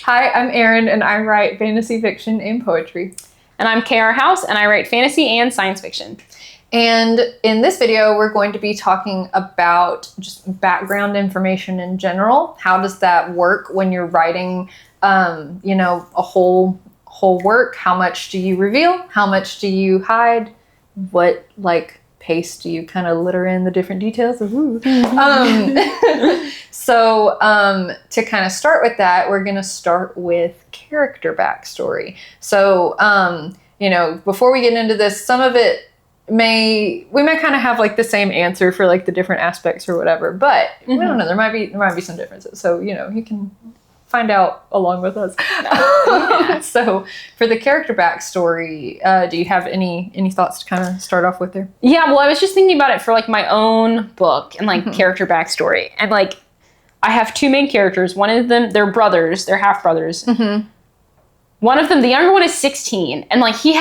Hi, I'm Erin, and I write fantasy fiction and poetry. And I'm Kara House, and I write fantasy and science fiction. And in this video, we're going to be talking about just background information in general. How does that work when you're writing, a whole work? How much do you reveal? How much do you hide? What, pace do you kind of litter in the different details? So to kind of start with that, we're going to start with character backstory. So, before we get into this, some of it we might kind of have the same answer for the different aspects or whatever, but we don't know, there might be some differences. So, you can find out along with us. So for the character backstory, do you have any thoughts to kind of start off with there? Yeah, well, I was just thinking about it for my own book and character backstory. And I have two main characters. One of them, they're brothers, they're half brothers. Mm-hmm. One of them, the younger one, is 16, and he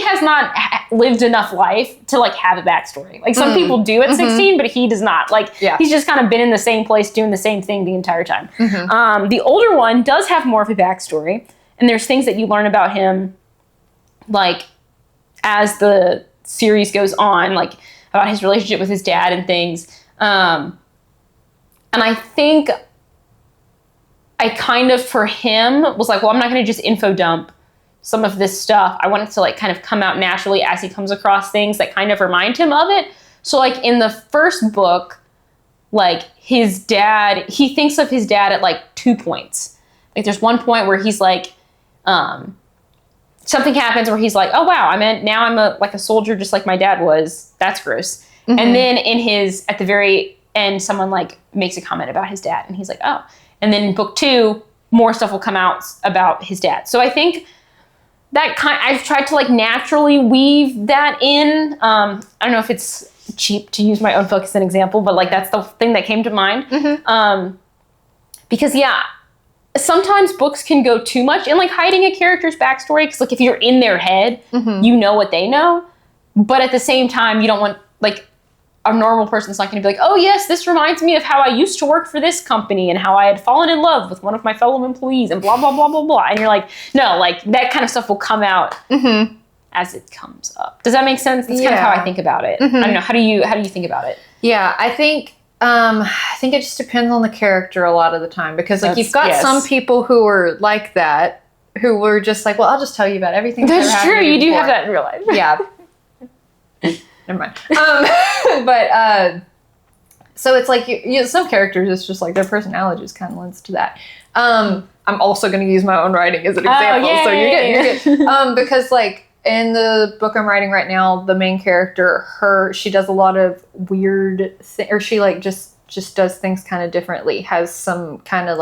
has not lived enough life to have a backstory. Some people do at 16, but he does not. He's just kind of been in the same place doing the same thing the entire time. Mm-hmm. The older one does have more of a backstory, and there's things that you learn about him, as the series goes on, about his relationship with his dad and things. And I think I kind of, for him, was well, I'm not going to just info dump some of this stuff. I want it to kind of come out naturally as he comes across things that kind of remind him of it. So in the first book, his dad, he thinks of his dad at 2 points. There's one point where he's something happens where he's oh wow, now I'm a soldier just like my dad was. That's gross. Mm-hmm. And then at the very end, someone makes a comment about his dad, and he's oh. And then in book 2, more stuff will come out about his dad. So I think that I've tried to naturally weave that in. I don't know if it's cheap to use my own book as an example, but that's the thing that came to mind. Mm-hmm. Because sometimes books can go too much in hiding a character's backstory. Because if you're in their head, mm-hmm. you know what they know, but at the same time, you don't want a normal person's not going to be oh yes, this reminds me of how I used to work for this company and how I had fallen in love with one of my fellow employees and blah, blah, blah, blah, blah. And you're no, that kind of stuff will come out mm-hmm. as it comes up. Does that make sense? That's kind of how I think about it. Mm-hmm. I don't know. How do you think about it? Yeah, I think it just depends on the character a lot of the time, because you've got some people who are like that, who were just well, I'll just tell you about everything. That's true. You do have that in real life. Yeah. Never mind. But so it's some characters, it's just their personality just kind of lends to that. I'm also going to use my own writing as an example. So you're good. Because in the book I'm writing right now, the main character, she does a lot of weird or she just does things kind of differently, has some kind of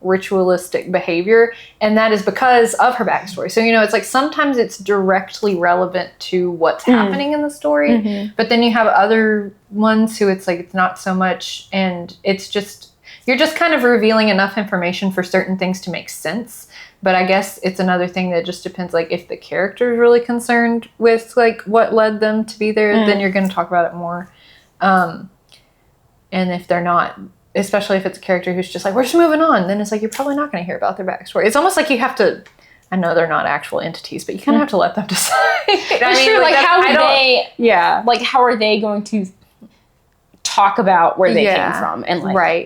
ritualistic behavior, and that is because of her backstory. So it's sometimes it's directly relevant to what's happening in the story, mm-hmm. but then you have other ones who it's not so much, and it's just you're just kind of revealing enough information for certain things to make sense. But I guess it's another thing that just depends if the character is really concerned with what led them to be there, then you're going to talk about it more, and if they're not, especially if it's a character who's just we're just moving on, then it's you're probably not going to hear about their backstory. It's almost you have to, I know they're not actual entities, but you kind of have to let them decide. That's true. How are they going to talk about where they came from and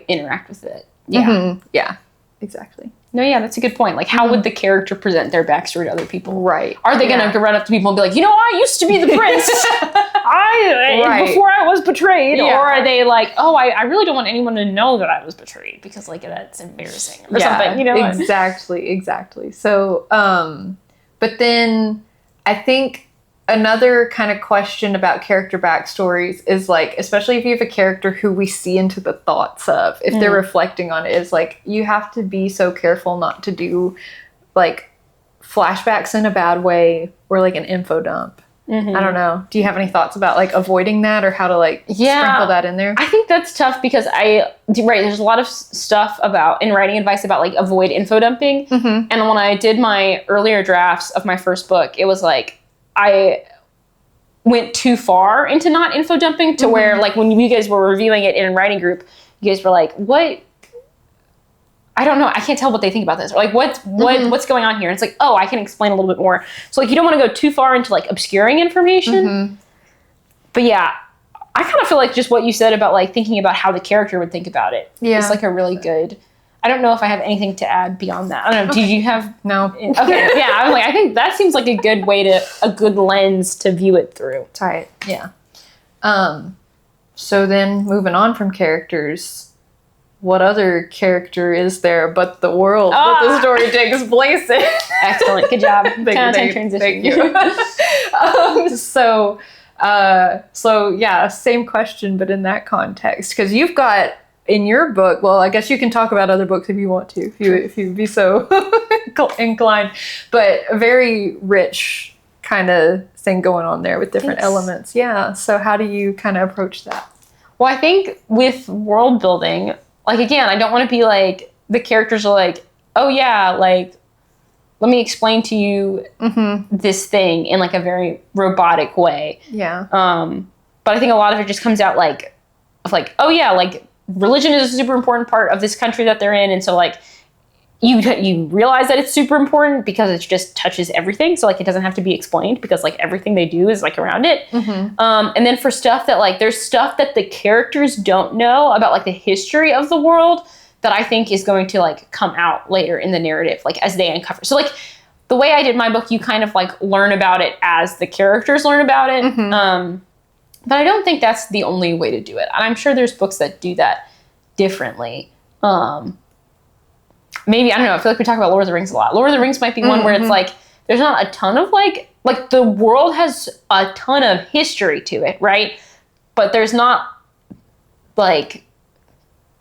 interact with it? Yeah. Mm-hmm. Yeah, exactly. No, yeah, that's a good point. How would the character present their backstory to other people? Right. Are they going to run up to people and be I used to be the prince before I was betrayed? Yeah. Or are they I really don't want anyone to know that I was betrayed because that's embarrassing or something, Exactly. So, but then I think another kind of question about character backstories is especially if you have a character who we see into the thoughts of, if they're reflecting on it, is you have to be so careful not to do flashbacks in a bad way or an info dump. Mm-hmm. I don't know. Do you have any thoughts about avoiding that, or how to sprinkle that in there? I think that's tough because there's a lot of stuff in writing advice about avoid info dumping. Mm-hmm. And when I did my earlier drafts of my first book, it was I went too far into not info dumping to where when you guys were reviewing it in a writing group, you guys were what I don't know. I can't tell what they think about this. Or like, what's going on here? And it's like, oh, I can explain a little bit more. So like, you don't want to go too far into like obscuring information. But yeah, I kind of feel like just what you said about like thinking about how the character would think about it. Yeah, it's like a really good. I don't know if I have anything to add beyond that. I don't know. Did you have no? Okay, yeah. I was like, I think that seems like a good lens to view it through. Right. Yeah. So then moving on from characters. What other character is there but the world that the story takes place in? Excellent. Good job. Transition. Thank you. So yeah, same question, but in that context. Because you've got, in your book, well, I guess you can talk about other books if you want to, if you'd be so inclined, but a very rich kind of thing going on there with different elements. Yeah. So how do you kind of approach that? Well, I think with world building, like, again, I don't want to be like, the characters are like, oh yeah, like, let me explain to you this thing in like a very robotic way. Yeah. But I think a lot of it just comes out like, oh yeah, like, religion is a super important part of this country that they're in. And so like, you realize that it's super important because it just touches everything. So like, it doesn't have to be explained because like everything they do is like around it. And then for stuff that like, there's stuff that the characters don't know about like the history of the world that I think is going to like come out later in the narrative, like as they uncover. So like the way I did my book, you kind of like learn about it as the characters learn about it. But I don't think that's the only way to do it. And I'm sure there's books that do that differently. Maybe, I don't know, I feel like we talk about Lord of the Rings a lot. Lord of the Rings might be one where it's like, there's not a ton of like the world has a ton of history to it, right? But there's not like,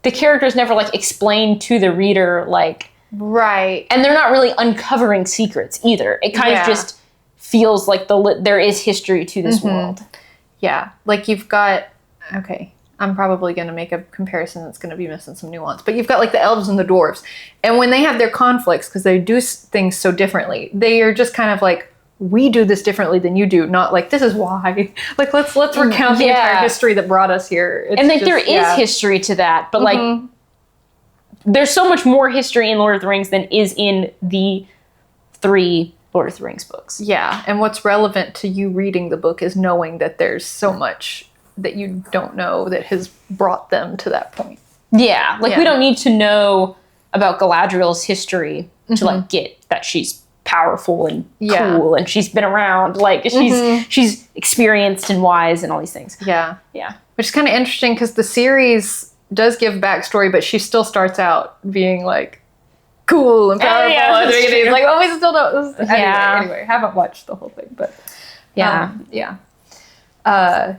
the characters never like explain to the reader like, right. And they're not really uncovering secrets either. It kind of just feels like there is history to this world. Yeah, like you've got, okay, I'm probably going to make a comparison that's going to be missing some nuance, but you've got like the elves and the dwarves, and when they have their conflicts, because they do things so differently, they are just kind of like, we do this differently than you do, not like, this is why. Like, let's recount the entire history that brought us here. It's and like, there is history to that, but like, there's so much more history in Lord of the Rings than is in the 3 Lord of the Rings books. Yeah, and what's relevant to you reading the book is knowing that there's so much that you don't know that has brought them to that point. Yeah, like we don't need to know about Galadriel's history to like get that she's powerful and cool and she's been around, like she's experienced and wise and all these things. Yeah. Which is kind of interesting because the series does give backstory, but she still starts out being like cool and powerful. And it's like, oh, we still don't. Anyway, haven't watched the whole thing, but I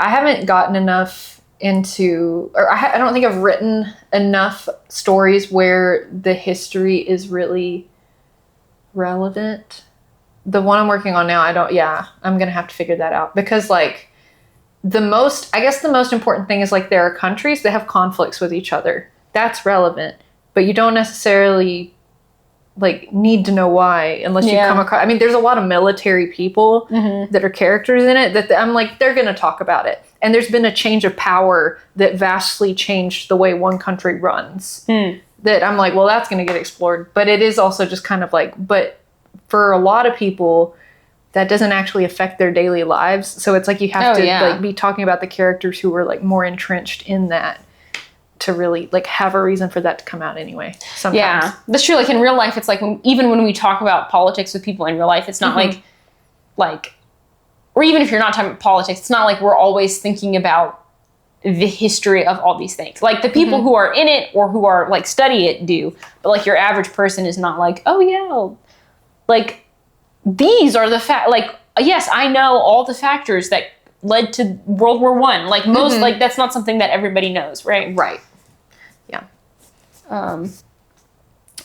haven't gotten enough into, or I don't think I've written enough stories where the history is really relevant. The one I'm working on now, I'm going to have to figure that out because like the most important thing is like there are countries that have conflicts with each other. That's relevant, but you don't necessarily like need to know why unless you come across, I mean, there's a lot of military people that are characters in it that I'm like, they're going to talk about it. And there's been a change of power that vastly changed the way one country runs that I'm like, well, that's going to get explored. But it is also just kind of like, but for a lot of people, that doesn't actually affect their daily lives. So it's like you have to like be talking about the characters who were like more entrenched in that to really like have a reason for that to come out anyway. Sometimes. Yeah, that's true. Like in real life, it's like even when we talk about politics with people in real life, it's not like, or even if you're not talking about politics, it's not like we're always thinking about the history of all these things. Like the people who are in it or who are like study it do, but like your average person is not like, oh yeah, like these are the like, yes, I know all the factors that led to World War I. Like most, like that's not something that everybody knows, right? Right. Yeah.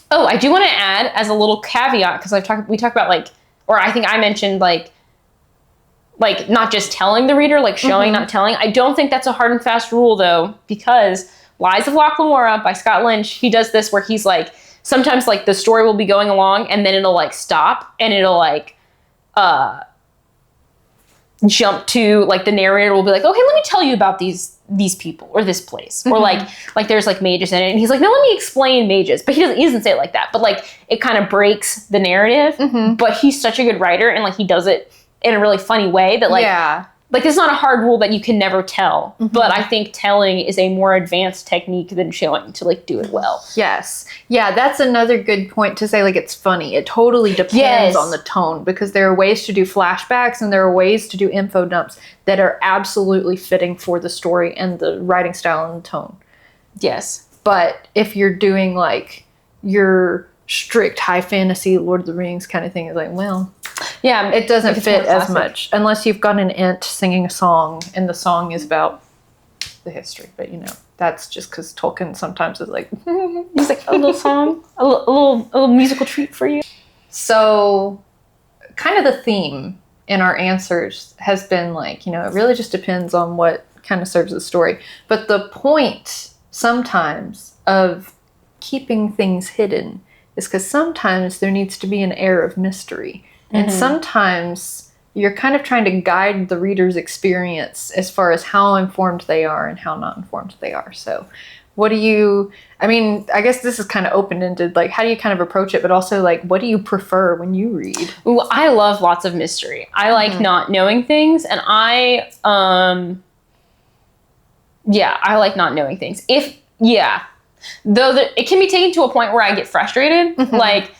Oh, I do want to add as a little caveat, because we talked about like, or I think I mentioned like not just telling the reader, like showing, not telling. I don't think that's a hard and fast rule though, because Lies of Locke Lamora by Scott Lynch, he does this where he's like, sometimes like the story will be going along and then it'll like stop and it'll like, jump to like the narrator will be like, okay, let me tell you about these people or this place, or like there's like mages in it, and he's like, no, let me explain mages, but he doesn't say it like that, but like it kind of breaks the narrative. But he's such a good writer, and like he does it in a really funny way that like it's not a hard rule that you can never tell, but I think telling is a more advanced technique than showing to like do it well. Yes. Yeah, that's another good point to say, like, it's funny. It totally depends on the tone, because there are ways to do flashbacks and there are ways to do info dumps that are absolutely fitting for the story and the writing style and the tone. Yes. But if you're doing like your strict high fantasy Lord of the Rings kind of thing, it's like, well, yeah, it doesn't fit as much unless you've got an ent singing a song and the song is about the history. But you know, that's just because Tolkien sometimes is like, he's like, a little song, a little musical treat for you. So kind of the theme in our answers has been like, you know, it really just depends on what kind of serves the story. But the point sometimes of keeping things hidden is because sometimes there needs to be an air of mystery. And sometimes you're kind of trying to guide the reader's experience as far as how informed they are and how not informed they are. So what do you, I mean, I guess this is kind of open-ended. Like, how do you kind of approach it? But also, like, what do you prefer when you read? Ooh, I love lots of mystery. I like not knowing things. And I like not knowing things. Though it can be taken to a point where I get frustrated. Like,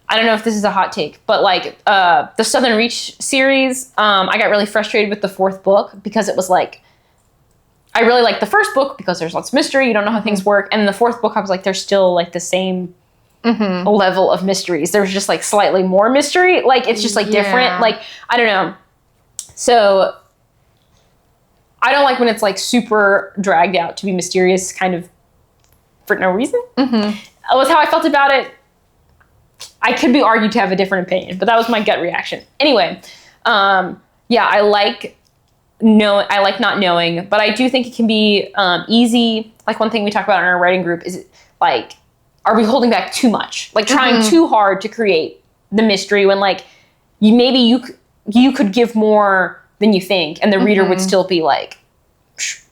I don't know if this is a hot take, but like the Southern Reach series, I got really frustrated with the fourth book because it was like, I really liked the first book because there's lots of mystery, you don't know how things work. And in the fourth book, I was like, there's still like the same level of mysteries. There's just like slightly more mystery. Like, it's just like different. Like, I don't know. So I don't like when it's like super dragged out to be mysterious kind of for no reason. That was how I felt about it. I could be argued to have a different opinion, but that was my gut reaction. Anyway, I like not knowing, but I do think it can be easy. Like, one thing we talk about in our writing group is like, are we holding back too much? Like, trying too hard to create the mystery when like you could give more than you think, and the reader would still be like,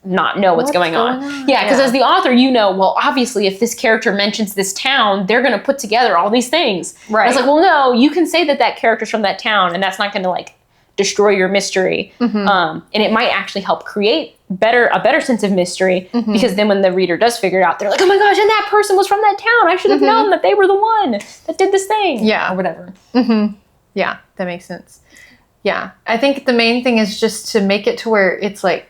not know what's going on. Yeah, because as the author, you know, well, obviously, if this character mentions this town, they're going to put together all these things. Right. And it's like, well, no, you can say that character's from that town, and that's not going to like destroy your mystery. And it might actually help create a better sense of mystery, because then when the reader does figure it out, they're like, oh my gosh, and that person was from that town. I should have known that they were the one that did this thing. Yeah. Or whatever. Yeah, that makes sense. Yeah. I think the main thing is just to make it to where it's like,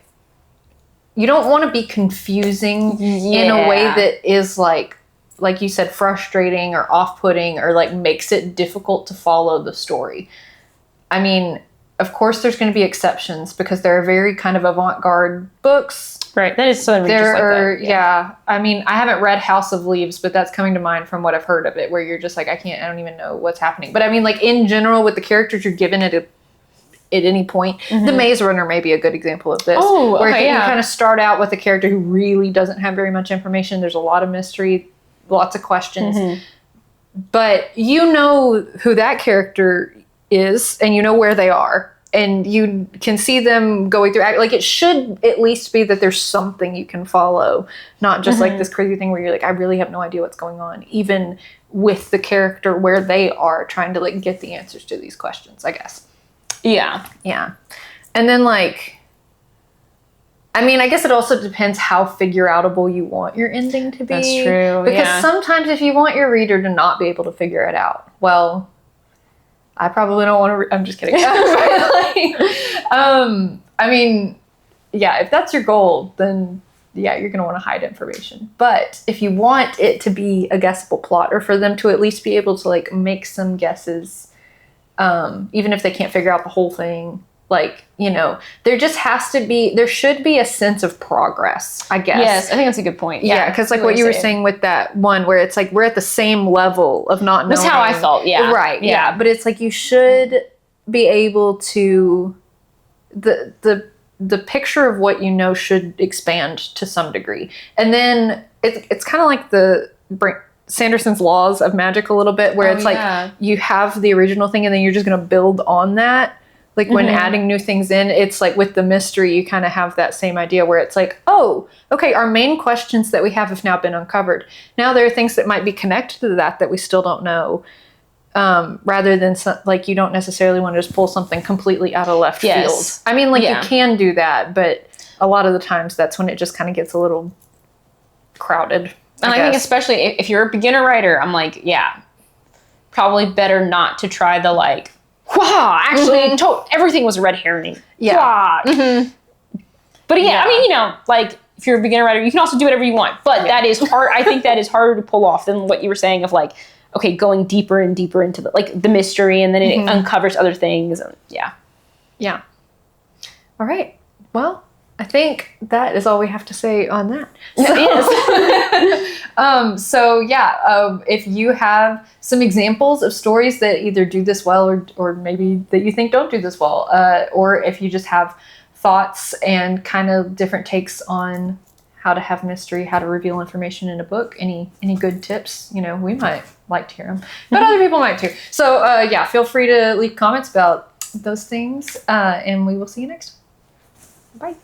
you don't want to be confusing in a way that is like you said, frustrating or off-putting, or like makes it difficult to follow the story. I mean, of course there's going to be exceptions because there are very kind of avant-garde books. Right. That is something just like that. Yeah. I mean, I haven't read House of Leaves, but that's coming to mind from what I've heard of it, where you're just like, I don't even know what's happening. But I mean, like, in general, with the characters you're given at any point, the Maze Runner may be a good example of this. Oh, where okay, you kind of start out with a character who really doesn't have very much information. There's a lot of mystery, lots of questions. But you know who that character is, and you know where they are. And you can see them going through, like, it should at least be that there's something you can follow, not just like this crazy thing where you're like, I really have no idea what's going on, even with the character where they are trying to like get the answers to these questions, I guess. Yeah. Yeah. And then like, I mean, I guess it also depends how figure-outable you want your ending to be. That's true. Because sometimes if you want your reader to not be able to figure it out, well, I probably don't want to. I'm just kidding. I mean, yeah, if that's your goal, then yeah, you're going to want to hide information. But if you want it to be a guessable plot, or for them to at least be able to like make some guesses, even if they can't figure out the whole thing, like, you know, there should be a sense of progress, I guess. Yes, I think that's a good point. Yeah, because like what you were saying with that one where it's like we're at the same level of not knowing. That's how I felt, yeah. Right, yeah. But it's like you should be able to, the picture of what you know should expand to some degree. And then it's kind of like the Sanderson's laws of magic a little bit, where it's like you have the original thing and then you're just going to build on that. Like when adding new things in, it's like with the mystery, you kind of have that same idea where it's like, oh, okay, our main questions that we have now been uncovered. Now there are things that might be connected to that we still don't know. Rather than like you don't necessarily want to just pull something completely out of left field. I mean, like you can do that, but a lot of the times that's when it just kind of gets a little crowded. And I think especially if you're a beginner writer, I'm like, yeah, probably better not to try the like, wow, actually, everything was a red herring. Yeah. But I mean, you know, like if you're a beginner writer, you can also do whatever you want. But that is hard. I think that is harder to pull off than what you were saying of like, okay, going deeper and deeper into the mystery, and then it uncovers other things. And Yeah. All right. Well, I think that is all we have to say on that. If you have some examples of stories that either do this well or maybe that you think don't do this well, or if you just have thoughts and kind of different takes on how to have mystery, how to reveal information in a book, any good tips, you know, we might like to hear them, but other people might too. So feel free to leave comments about those things, and we will see you next time. Bye.